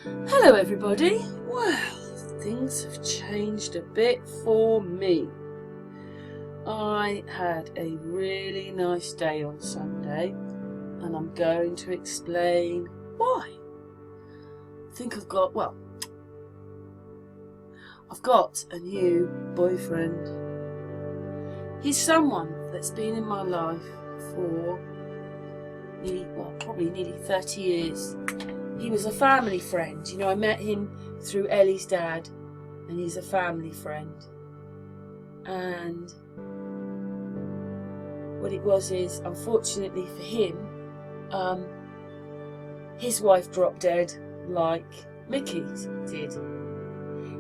Hello everybody. Well, things have changed a bit for me. I had a really nice day on Sunday and I'm going to explain why. I think I've got a new boyfriend. He's someone that's been in my life for probably nearly 30 years. He was a family friend. You know, I met him through Ellie's dad, and he's a family friend. And what it was is, unfortunately for him, his wife dropped dead like Mickey did.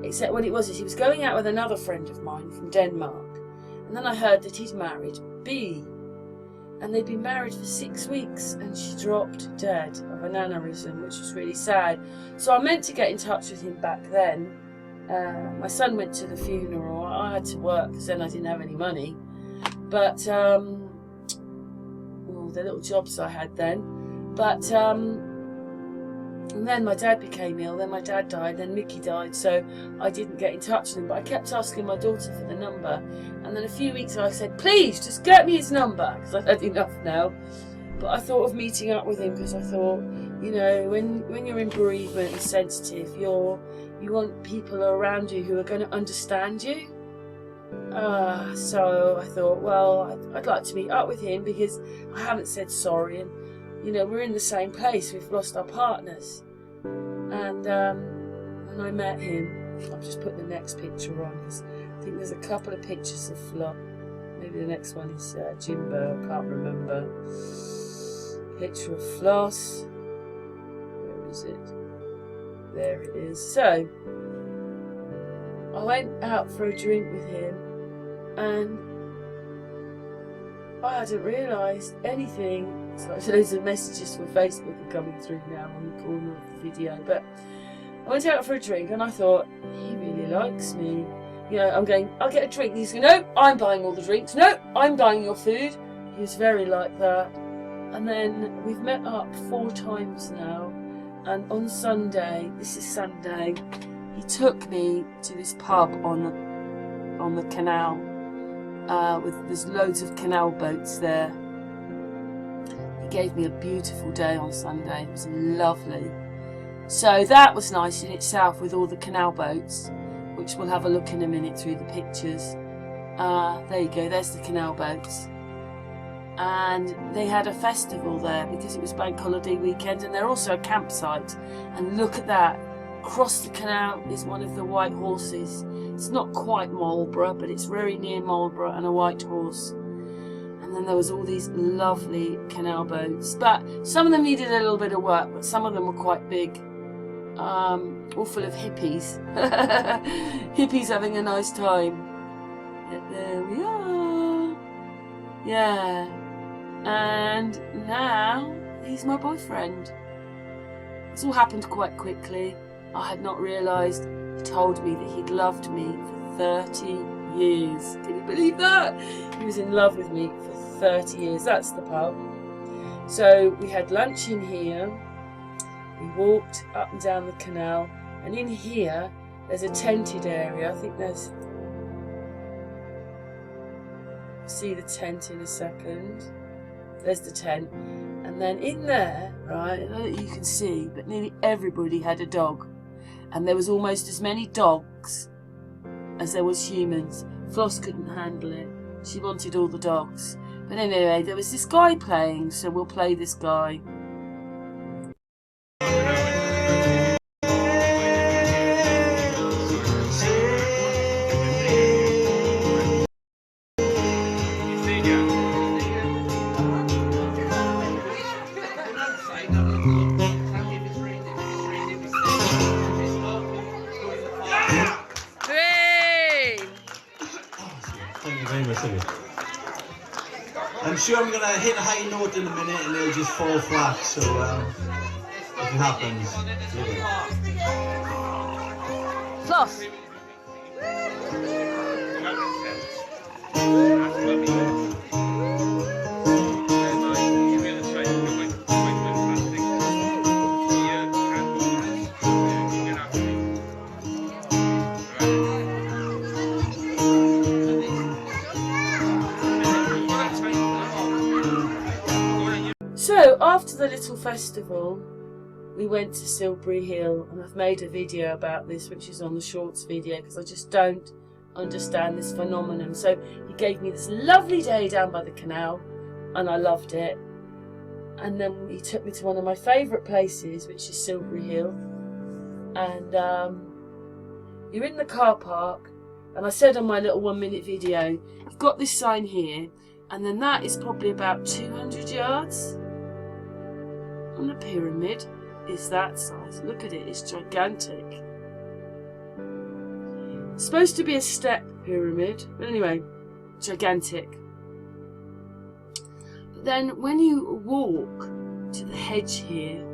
Except what it was is he was going out with another friend of mine from Denmark, and then I heard that he'd married B. And they'd been married for 6 weeks and she dropped dead of an aneurysm, which was really sad. So I meant to get in touch with him back then. My son went to the funeral. I had to work because then I didn't have any money. But, the little jobs I had then. But, and then my dad became ill, then my dad died, then Mickey died, so I didn't get in touch with him. But I kept asking my daughter for the number. And then a few weeks ago I said, please, just get me his number, because I've had enough now. But I thought of meeting up with him because I thought, you know, when you're in bereavement and sensitive, you want people around you who are going to understand you. So I thought, well, I'd like to meet up with him because I haven't said sorry, and you know, we're in the same place. We've lost our partners. And when I met him, I've just put the next picture on. I think there's a couple of pictures of Flo. Maybe the next one is Jimbo. I can't remember. Picture of Floss. Where is it? There it is. So I went out for a drink with him, and I hadn't realised anything. So loads of messages from Facebook are coming through now on the corner of the video. But I went out for a drink and I thought, he really likes me. You know, I'm going, I'll get a drink. He's going, no, I'm buying all the drinks. No, I'm buying your food. He was very like that. And then we've met up 4 times now. And on Sunday, this is Sunday, he took me to this pub on the canal. There's loads of canal boats there. He gave me a beautiful day on Sunday. It was lovely. So that was nice in itself with all the canal boats, which we'll have a look in a minute through the pictures. There you go, there's the canal boats. And they had a festival there because it was bank holiday weekend, and they're also a campsite. And look at that. Across the canal is one of the white horses. It's not quite Marlborough, but it's very near Marlborough, and a white horse. And then there was all these lovely canal boats. But some of them needed a little bit of work, but some of them were quite big. All full of hippies. Hippies having a nice time. There we are. Yeah. And now he's my boyfriend. It's all happened quite quickly. I had not realised he told me that he'd loved me for 30 years. Can you believe that? He was in love with me for 30 years. That's the pub. So we had lunch in here. We walked up and down the canal. And in here, there's a tented area. I think there's... see the tent in a second. There's the tent. And then in there, right, I don't know that you can see, but nearly everybody had a dog. And there was almost as many dogs as there was humans. Floss couldn't handle it. She wanted all the dogs. But anyway, there was this guy playing, so we'll play this guy. I'm sure I'm going to hit a high note in a minute and it'll just fall flat, so if it happens, Floss! after the little festival, we went to Silbury Hill, and I've made a video about this, which is on the shorts video, because I just don't understand this phenomenon. So he gave me this lovely day down by the canal, and I loved it. And then he took me to one of my favourite places, which is Silbury Hill. And you're in the car park, and I said on my little 1-minute video, you've got this sign here, and then that is probably about 200 yards. And the pyramid is that size. Look at it, it's gigantic. It's supposed to be a step pyramid, but anyway, gigantic. But then when you walk to the hedge here,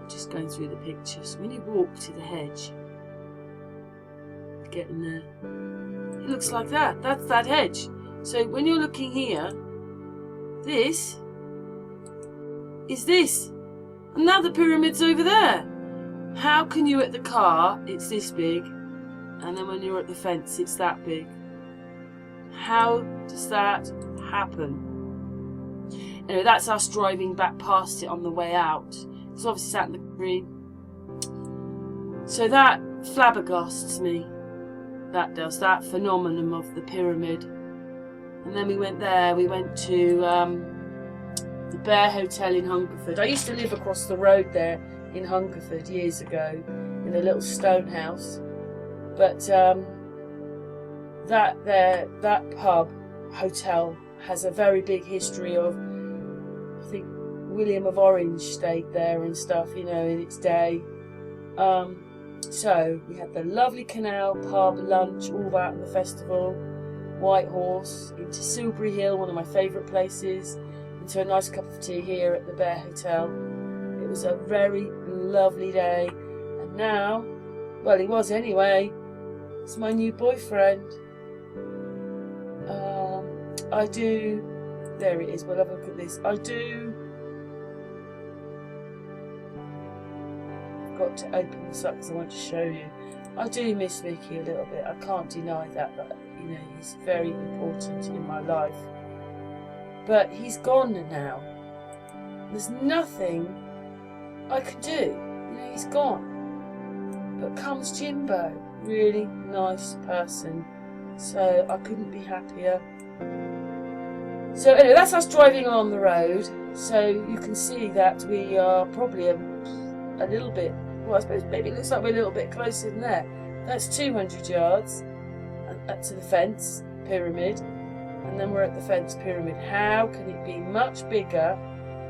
just going through the pictures, when you walk to the hedge, getting there, it looks like that. That's that hedge. So when you're looking here, this is this. And now the pyramid's over there. How can you at the car, it's this big, and then when you're at the fence, it's that big? How does that happen? Anyway, that's us driving back past it on the way out. It's obviously sat in the green. So that flabbergasts me. That does, that phenomenon of the pyramid. And then we went there, we went to the Bear Hotel in Hungerford. I used to live across the road there in Hungerford years ago in a little stone house. But that pub, hotel, has a very big history of, I think William of Orange stayed there and stuff, you know, in its day. So we had the lovely canal, pub, lunch, all that in the festival. White Horse, into Silbury Hill, one of my favourite places, into a nice cup of tea here at the Bear Hotel. It was a very lovely day, and now, well, he was anyway, it's my new boyfriend. There it is, we'll have a look at this. I've got to open this up because I want to show you. I do miss Mickey a little bit, I can't deny that, but you know, he's very important in my life. But he's gone now. There's nothing I can do. You know, he's gone. But comes Jimbo, really nice person. So I couldn't be happier. So anyway, that's us driving along the road. So you can see that we are probably a little bit, well, I suppose maybe it looks like we're a little bit closer than that. That's 200 yards up to the fence pyramid, and then we're at the fence pyramid. How can it be much bigger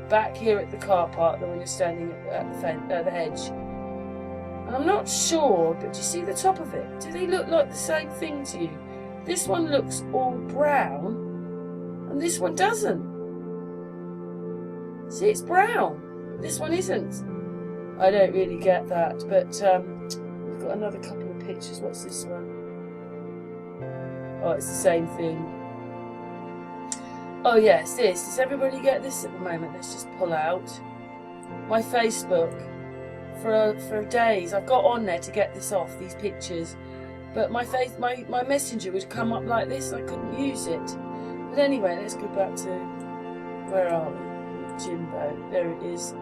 back here at the car park than when you're standing at the hedge? And I'm not sure, but do you see the top of it? Do they look like the same thing to you? This one looks all brown, and this one doesn't. See, it's brown. This one isn't. I don't really get that, but we've got another couple of pictures. What's this one? Oh, it's the same thing. Oh yes, this. Does everybody get this at the moment? Let's just pull out my Facebook. For days, I've got on there to get this off, these pictures, but my messenger would come up like this, and I couldn't use it. But anyway, let's go back to, where are we? Jimbo. There it is.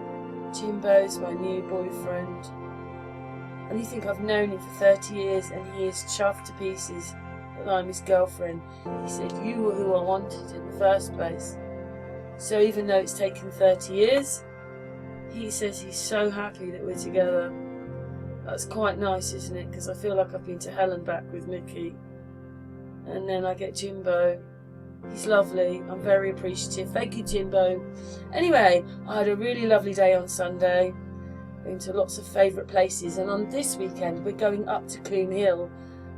Jimbo's my new boyfriend. And you think I've known him for 30 years, and he is chuffed to pieces that I'm his girlfriend. He said, you were who I wanted in the first place. So even though it's taken 30 years, he says he's so happy that we're together. That's quite nice, isn't it? Because I feel like I've been to hell and back with Mickey. And then I get Jimbo. He's lovely. I'm very appreciative. Thank you, Jimbo. Anyway, I had a really lovely day on Sunday. Been to lots of favourite places. And on this weekend, we're going up to Coombe Hill.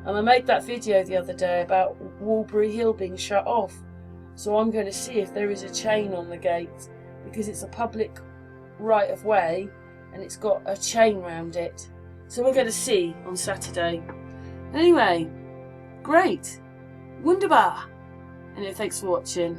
And I made that video the other day about Walbury Hill being shut off. So I'm going to see if there is a chain on the gate, because it's a public right of way and it's got a chain round it. So we're going to see on Saturday. Anyway, great. Wunderbar. Anyway, thanks for watching.